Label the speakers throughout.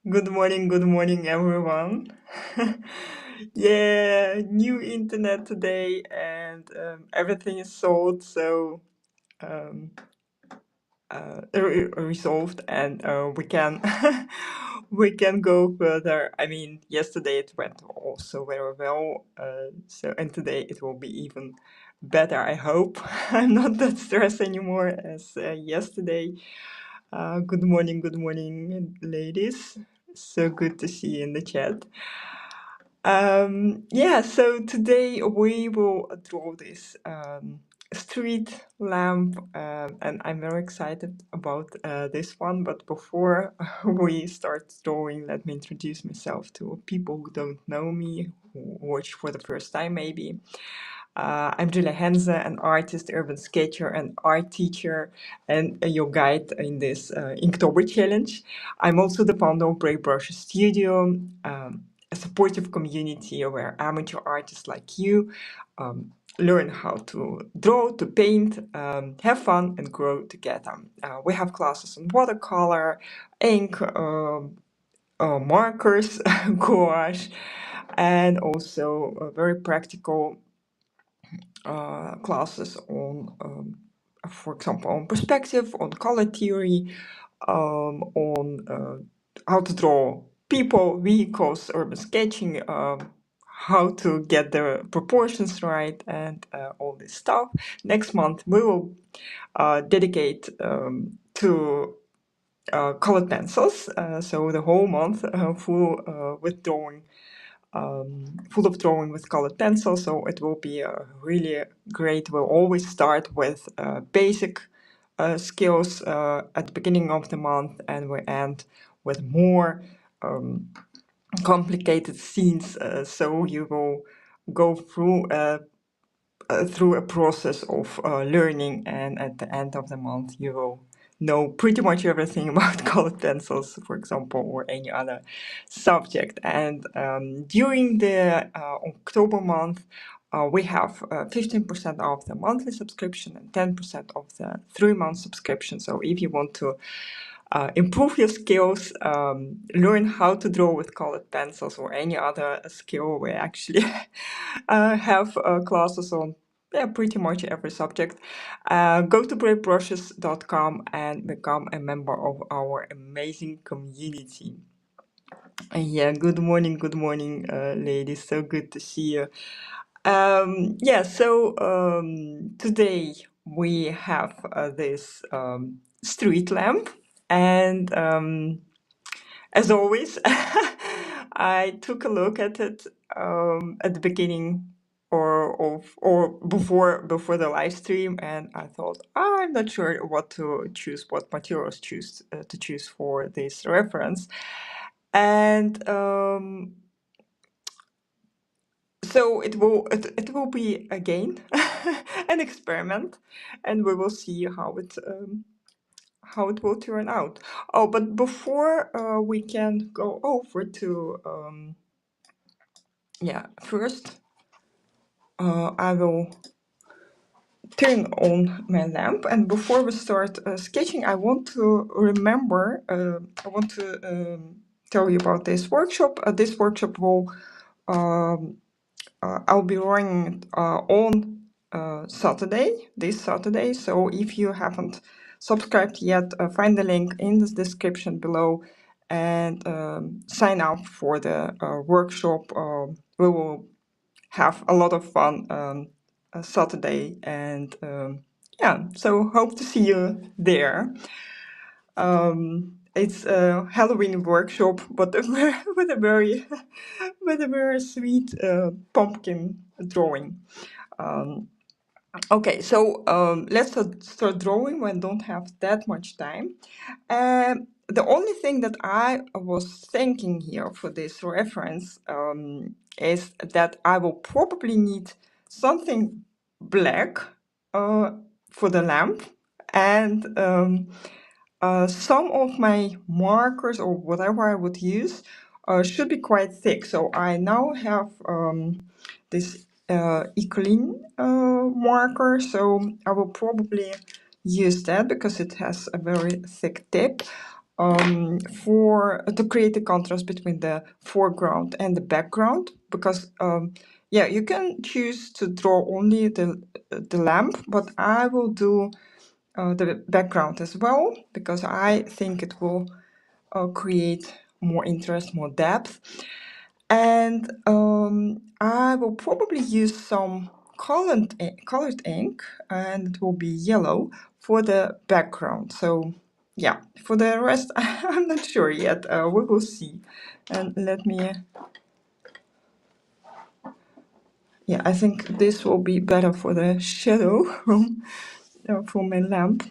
Speaker 1: Good morning, everyone. Yeah, new internet today, and everything is solved, so um, resolved, and we can we can go further. I mean, yesterday it went also very well, and today it will be even better. I hope I'm not that stressed anymore as yesterday. Good morning, ladies. So good to see you in the chat. Yeah, so today we will draw this street lamp, and I'm very excited about this one. But before we start drawing, let me introduce myself to people who don't know me, who watch for the first time maybe. I'm Julia Henze, an artist, urban sketcher, and art teacher, and your guide in this Inktober challenge. I'm also the founder of Brave Brushes Studio, a supportive community where amateur artists like you learn how to draw, to paint, have fun, and grow together. We have classes on watercolor, ink, markers, gouache, and also very practical classes on, for example, on perspective, on color theory, on how to draw people, vehicles, urban sketching, how to get the proportions right, and all this stuff. Next month, we will dedicate to colored pencils, so the whole month full with drawing full of drawing with colored pencil, so it will be really great. We'll always start with basic skills at the beginning of the month, and we end with more complicated scenes. So you will go through a process of learning, and at the end of the month you will know pretty much everything about colored pencils, for example, or any other subject. And during the October month, we have 15% off the monthly subscription and 10% off the 3-month subscription. So if you want to improve your skills, learn how to draw with colored pencils or any other skill, we actually have classes on pretty much every subject. Go to bravebrushes.com and become a member of our amazing community. Yeah, good morning, ladies. So good to see you. Today we have this street lamp, and as always, I took a look at it at the beginning or before the live stream, and I thought, I'm not sure what to choose, what materials to choose for this reference, and so it will be again an experiment, and we will see how it will turn out. Oh, but before we can go over to first I will turn on my lamp, and before we start sketching, I want to tell you about this workshop. This workshop will um, I'll be running it on this Saturday. So if you haven't subscribed yet, find the link in the description below and sign up for the workshop. We will have a lot of fun Saturday, and so hope to see you there. It's a Halloween workshop, but with a very with a very sweet pumpkin drawing. Okay, so let's start drawing. We don't have that much time. The only thing that I was thinking here for this reference is that I will probably need something black for the lamp, and some of my markers or whatever I would use should be quite thick. So I now have this Eclin marker, so I will probably use that because it has a very thick tip. to create a contrast between the foreground and the background, because yeah, you can choose to draw only the lamp, but I will do the background as well, because I think it will create more interest, more depth. And I will probably use some colored ink, and it will be yellow for the background. So yeah, for the rest, I'm not sure yet. We will see. And let me, yeah, I think this will be better for the shadow for my lamp.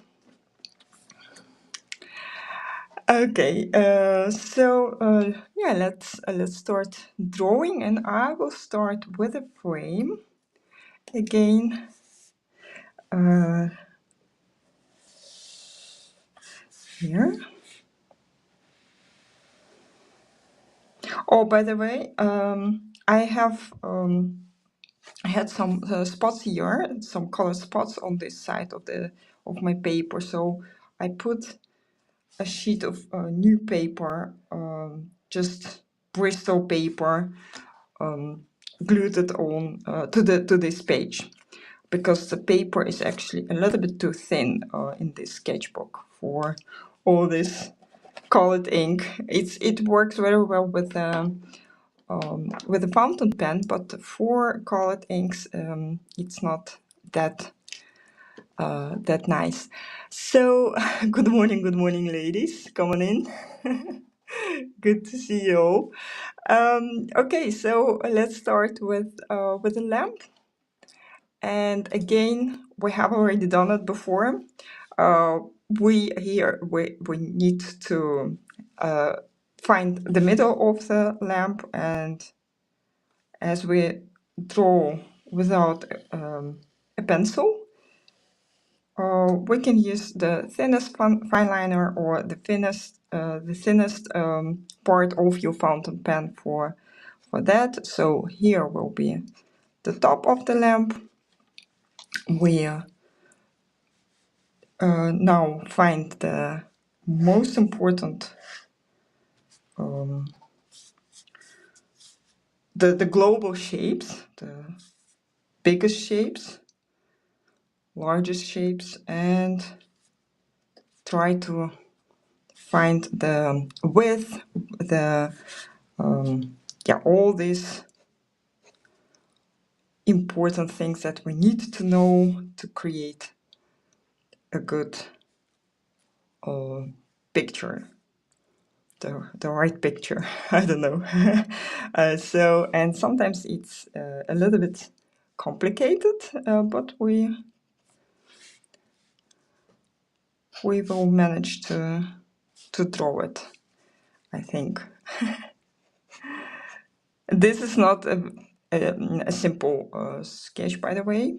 Speaker 1: Okay, yeah, let's start drawing, and I will start with a frame again. Here. Oh, by the way, I had some spots here, some color spots on this side of my paper. So I put a sheet of new paper, just Bristol paper, glued it on to this page, because the paper is actually a little bit too thin in this sketchbook for all this colored ink. It works very well with a fountain pen, but for colored inks, it's not that nice. So, good morning, ladies. Come on in. Good to see you all. Okay, so let's start with a lamp. And again, we have already done it before. Uh, we need to find the middle of the lamp, and as we draw without a pencil, we can use the thinnest fine liner, or the thinnest part of your fountain pen for that. So here will be the top of the lamp. We now find the most important, the global shapes, the biggest shapes, largest shapes, and try to find the width, the yeah, all these important things that we need to know to create a good picture, the right picture. I don't know. And sometimes it's a little bit complicated, but we will manage to draw it, I think. This is not a simple sketch, by the way.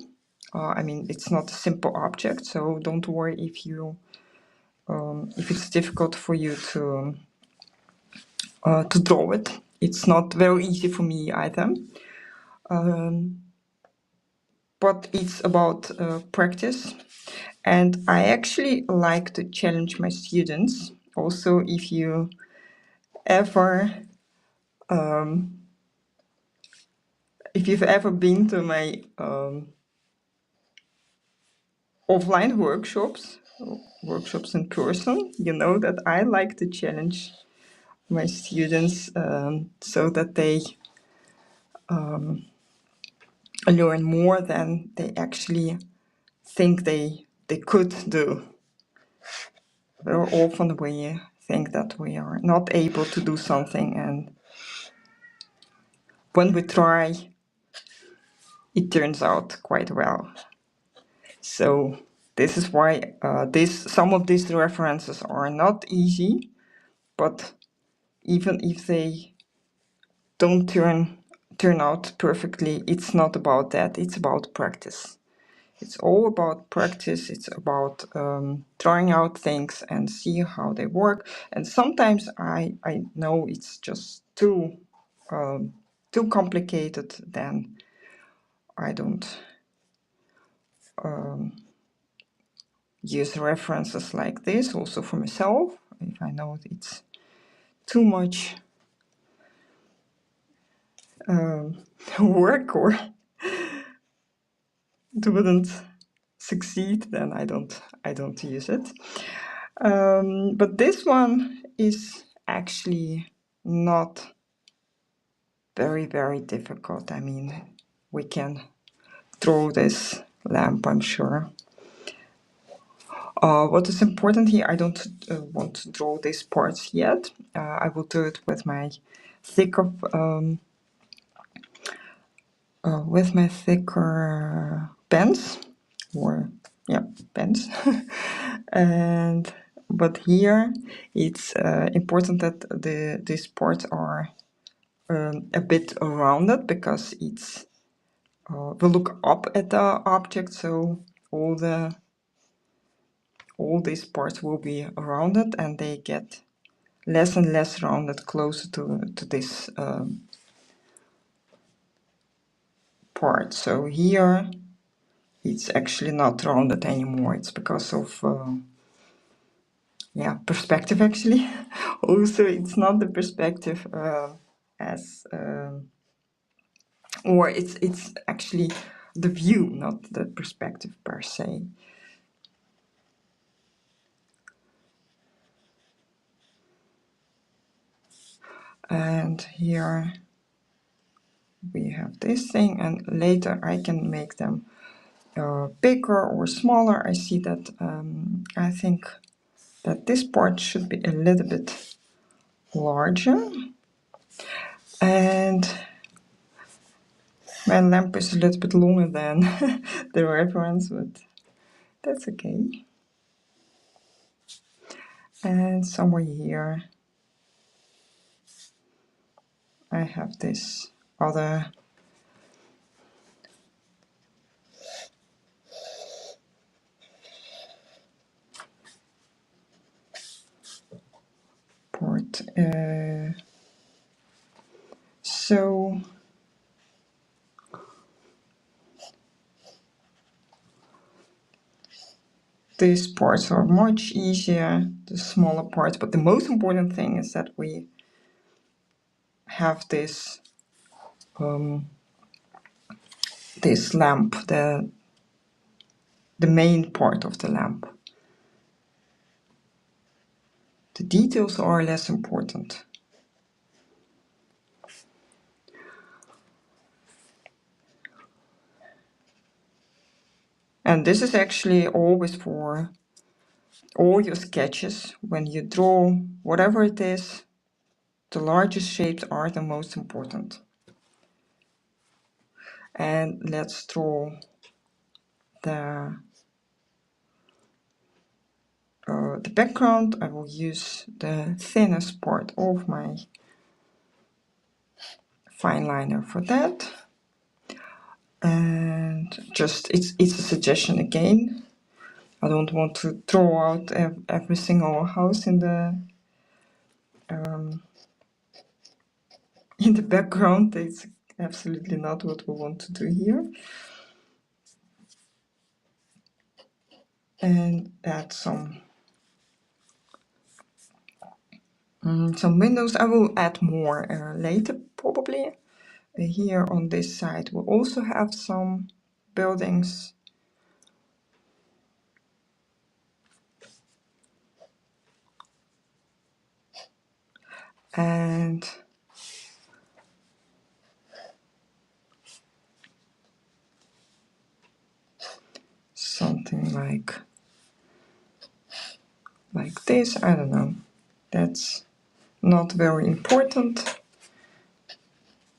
Speaker 1: I mean, it's not a simple object, so don't worry if it's difficult for you to draw it. It's not very easy for me either. But it's about practice, and I actually like to challenge my students. Also, if you ever if you've ever been to my offline workshops in person, you know that I like to challenge my students, so that they learn more than they actually think they could do. Very often we think that we are not able to do something, and when we try, it turns out quite well. So this is why some of these references are not easy, but even if they don't turn out perfectly, it's not about that. It's about practice. It's all about practice. It's about trying out things and see how they work. And sometimes I know it's just too complicated. Then I don't use references like this. Also for myself, if I know it's too much work or wouldn't succeed, then I don't use it. But this one is actually not very difficult. I mean, we can draw this lamp, I'm sure. What is important here, I don't want to draw these parts yet. I will do it with my thicker pens, or yeah, pens. And but here it's important that these parts are a bit rounded, because it's we look up at the object, so all these parts will be rounded, and they get less and less rounded closer to this part. So here it's actually not rounded anymore. It's because of yeah, perspective actually. Also, it's not the perspective as or it's actually the view, not the perspective per se. And here we have this thing, and later I can make them bigger or smaller. I see that I think that this part should be a little bit larger, and my lamp is a little bit longer than the reference, but that's okay. And somewhere here I have this other part. So these parts are much easier, the smaller parts, but the most important thing is that we have this this lamp, the main part of the lamp. The details are less important. And this is actually always for all your sketches. When you draw whatever it is, the largest shapes are the most important. And let's draw the background. I will use the thinnest part of my fine liner for that. And just it's a suggestion again. I don't want to draw out every single house in the background. It's absolutely not what we want to do here. And add some windows. I will add more later, probably. Here on this side we'll also have some buildings. And something like this, I don't know. That's not very important.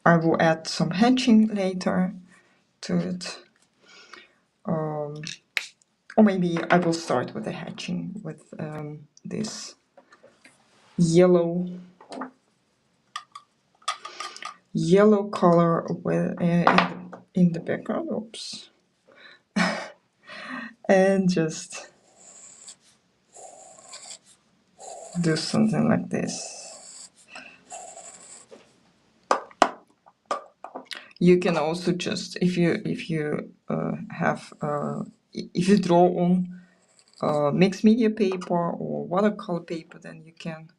Speaker 1: I will add some hatching later to it. Or maybe I will start with the hatching with this yellow color with in the background. Oops. And just do something like this. You can also just, if you have if you draw on mixed media paper or watercolor paper, then you can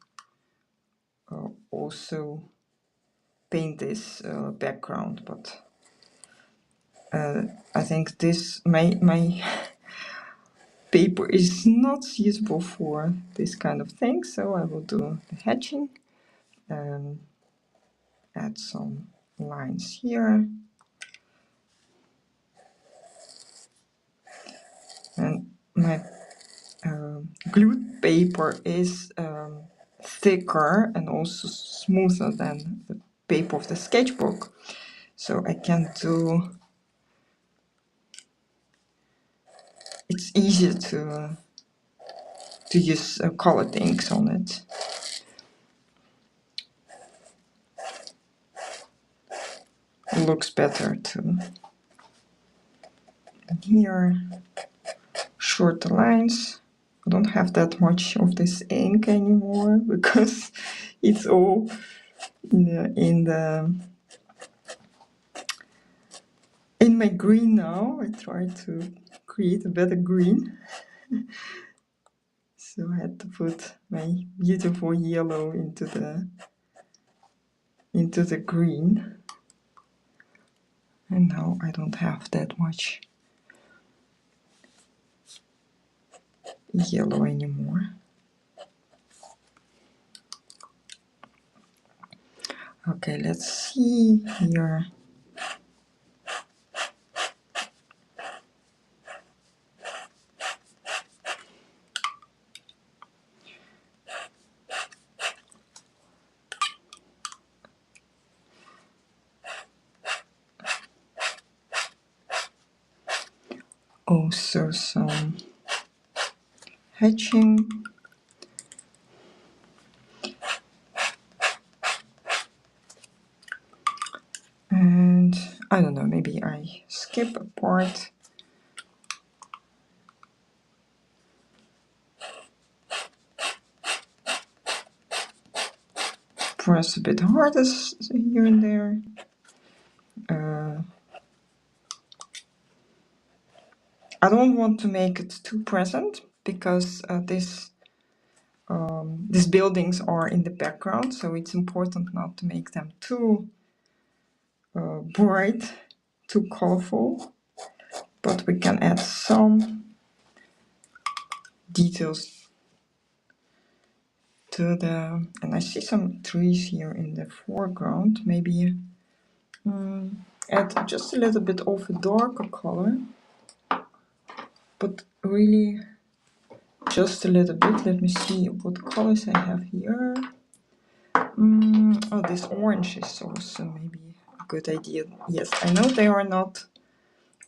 Speaker 1: also paint this background. But I think this my paper is not suitable for this kind of thing, so I will do the hatching and add some lines here. And my glued paper is thicker and also smoother than the paper of the sketchbook, so I can do, it's easier to use colored inks on it. It looks better too. And here, shorter lines. I don't have that much of this ink anymore because it's all in my green now. I try to create a better green. So I had to put my beautiful yellow into the green. And now I don't have that much yellow anymore. Okay, let's see here. Also some hatching. And I don't know, maybe I skip a part. Press a bit harder here and there. I don't want to make it too present because these buildings are in the background, so it's important not to make them too bright, too colorful. But we can add some details to the, and I see some trees here in the foreground. Maybe add just a little bit of a darker color, but really just a little bit. Let me see what colors I have here. Oh, this orange is also maybe a good idea. Yes, I know they are not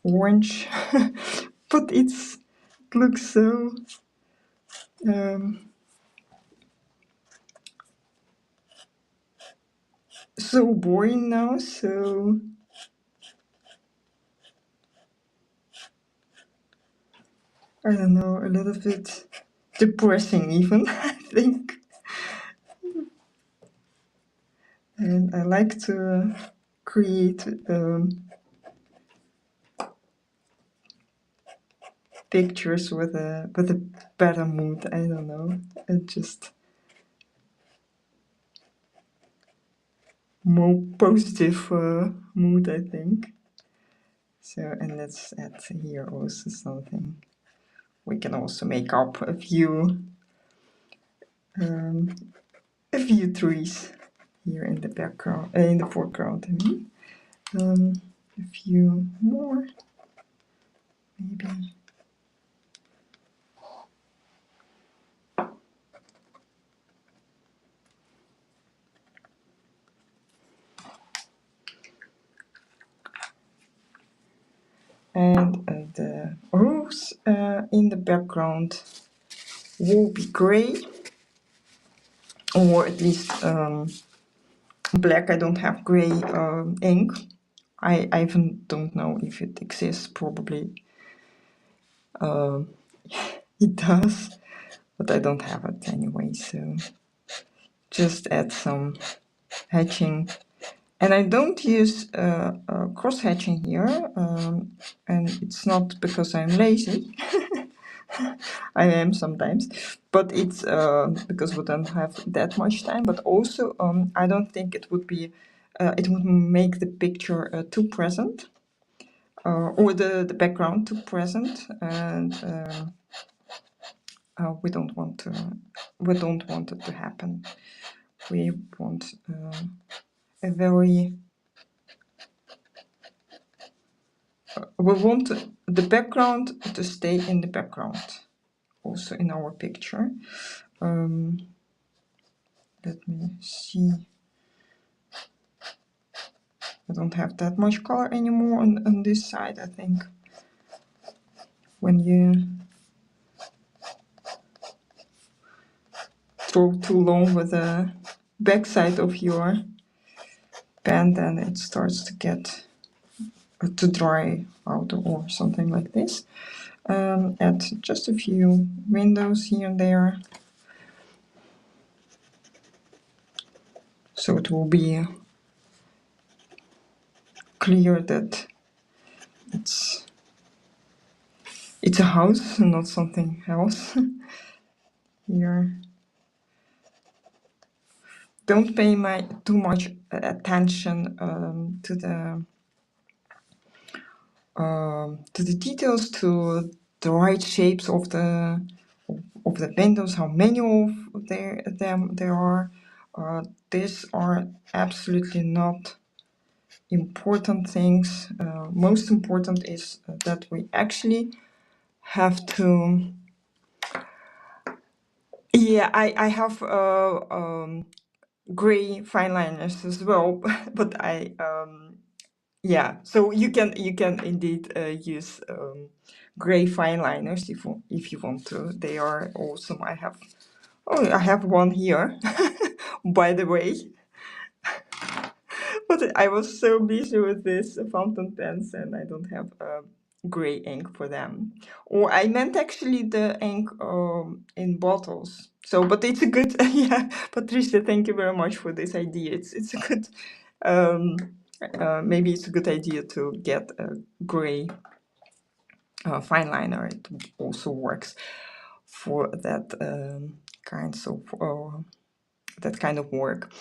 Speaker 1: orange, but it looks so so boring now. So I don't know, a little bit depressing even, I think. And I like to create pictures with a better mood. I don't know, it just more positive mood, I think. So, and let's add here also something. We can also make up a few trees here in the background, in the foreground. I mean, a few more, maybe. And the roofs in the background will be gray, or at least black. I don't have gray ink. I even don't know if it exists. Probably it does, but I don't have it anyway. So just add some hatching. And I don't use cross hatching here, and it's not because I'm lazy. I am sometimes, but it's because we don't have that much time. But also, I don't think it would be, it would make the picture too present, or the background too present, and we don't want it to happen. We want a very we want the background to stay in the background, also in our picture. Let me see. I don't have that much color anymore on this side. I think when you throw too long with the backside of your pen, then it starts to get to dry out or something like this. Add just a few windows here and there, so it will be clear that it's a house and not something else. Here, don't pay too much attention to the details, to the right shapes of the windows, how many of them there are. These are absolutely not important things. Most important is that we actually have to. Yeah, I have gray fine liners as well, but yeah. So you can indeed use gray fine liners if you want to. They are awesome. I have one here, by the way. But I was so busy with this fountain pens, and I don't have gray ink for them. Or I meant actually the ink in bottles. So, but it's a good, yeah, Patricia, thank you very much for this idea. It's a good, um, maybe it's a good idea to get a gray fine liner. It also works for that that kind of work.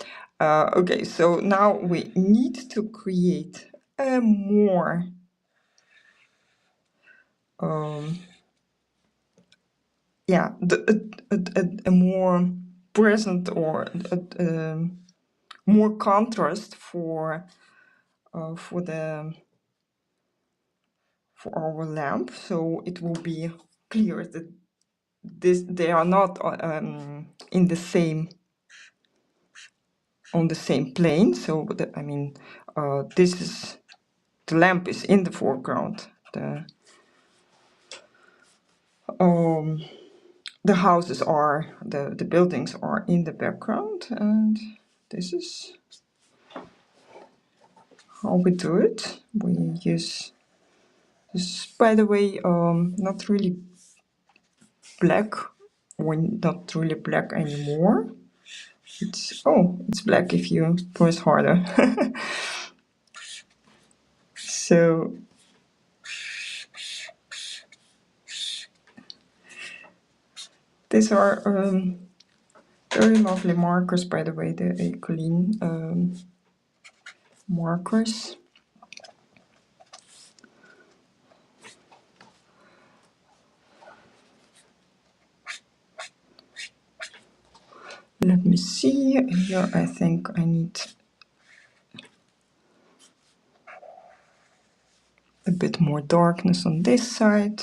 Speaker 1: Okay, so now we need to create a more a more present or more contrast for our lamp, so it will be clear that they are not in the same on the same plane. So I mean, this is the lamp is in the foreground. The houses are the buildings are in the background, and this is how we do it. We use this, by the way, not really black, or not really black anymore. It's black if you press harder. So these are very lovely markers, by the way, the Ecoline markers. Let me see, here I think I need a bit more darkness on this side,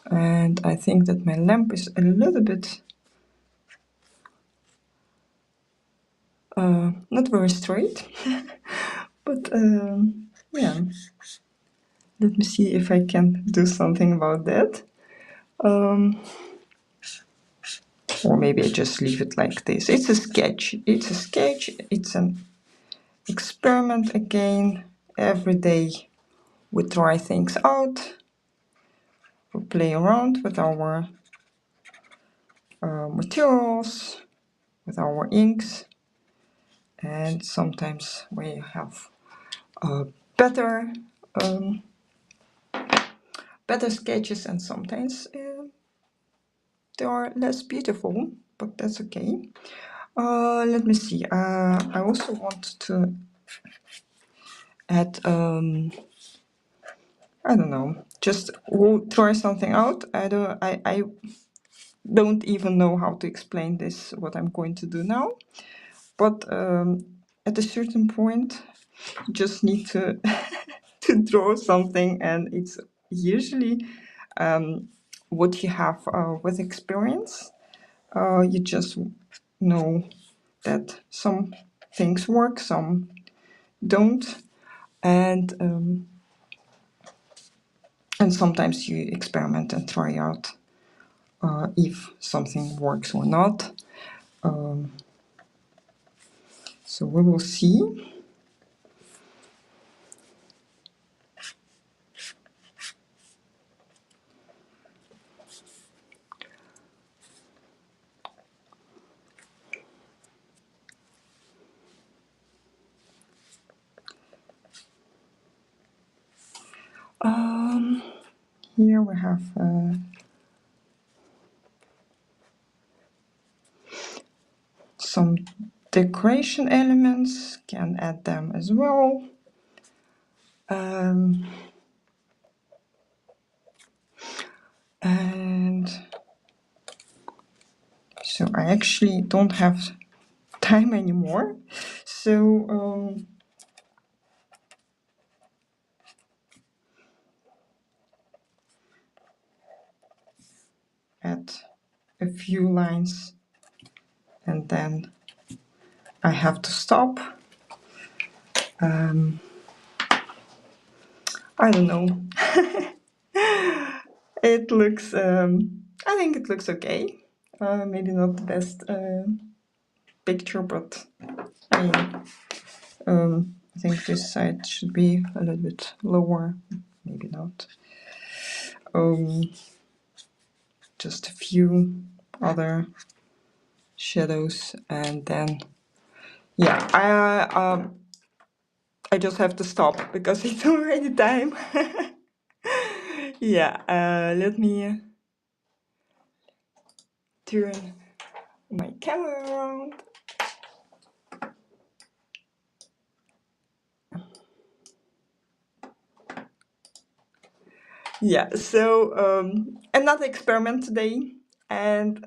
Speaker 1: and I think that my lamp is a little bit not very straight, but yeah, let me see if I can do something about that. Or maybe I just leave it like this. It's a sketch. It's an experiment again. Every day we try things out. We play around with our materials, with our inks, and sometimes we have better better sketches, and sometimes they are less beautiful, but that's okay. Let me see. I also want to add, I don't know, just try something out. I don't even know how to explain this, what I'm going to do now. But at a certain point, you just need to to draw something, and it's usually what you have with experience. You just know that some things work, some don't, and sometimes you experiment and try out if something works or not. So we will see. Here we have some decoration elements, can add them as well. And so I actually don't have time anymore. So add a few lines and then I have to stop. I don't know. It looks, I think it looks okay. Maybe not the best picture, but I mean, I think this side should be a little bit lower, maybe not. Just a few other shadows, and then yeah, I just have to stop because it's already time. Yeah, let me turn my camera around. Yeah, so another experiment today, and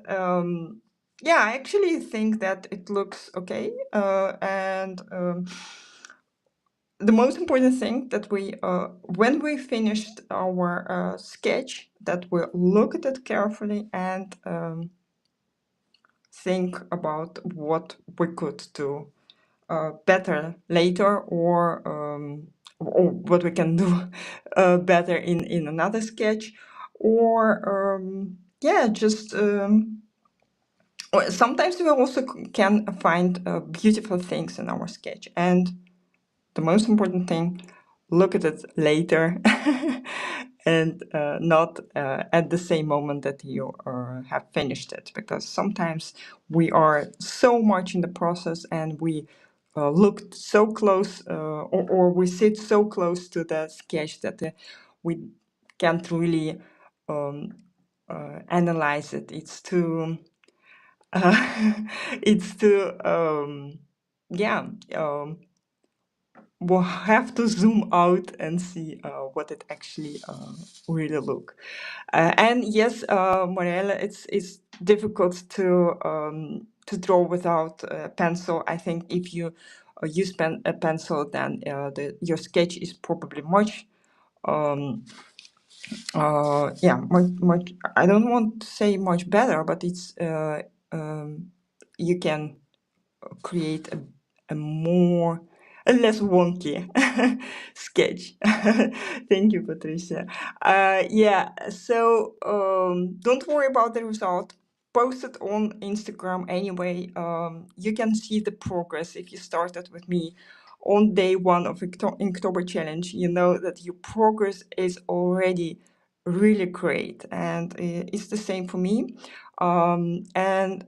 Speaker 1: yeah, I actually think that it looks okay, and the most important thing that we, when we finished our sketch, that we look at it carefully and think about what we could do better later, or what we can do better in another sketch, or yeah, just or sometimes we also can find beautiful things in our sketch, and the most important thing, look at it later and not at the same moment that you have finished it, because sometimes we are so much in the process and we looked so close, or we sit so close to the sketch that we can't really analyze it. It's too it's too yeah, we'll have to zoom out and see what it actually really look. And yes, Marielle, it's difficult to draw without a pencil. I think if you use a pencil, then your sketch is probably much yeah, much. I don't want to say much better, but it's you can create a more a less wonky sketch. Thank you, Patricia. Yeah, so don't worry about the result. Post it on Instagram anyway. You can see the progress if you started with me on day one of Inktober challenge. You know that your progress is already really great, and it's the same for me. And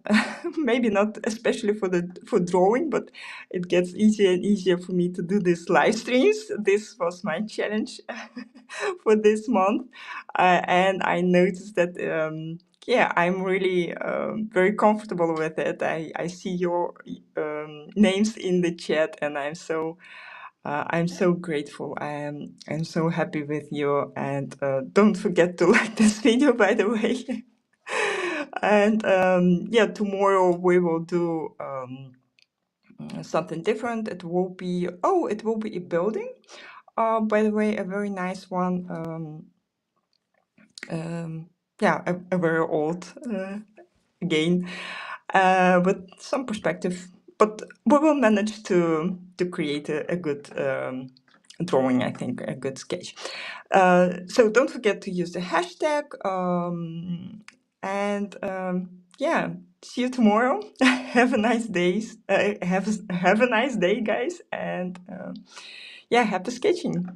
Speaker 1: maybe not especially for drawing, but it gets easier and easier for me to do these live streams. This was my challenge for this month, and I noticed that yeah, I'm really very comfortable with it. I see your names in the chat, and I'm so grateful. I'm so happy with you. And don't forget to like this video, by the way. And yeah, tomorrow we will do something different. It will be a building. By the way, a very nice one. Yeah, a very old again, with some perspective. But we will manage to create a good drawing, I think, a good sketch. So don't forget to use the hashtag. And yeah, see you tomorrow. Have a nice day. Have a nice day, guys. And yeah, happy sketching.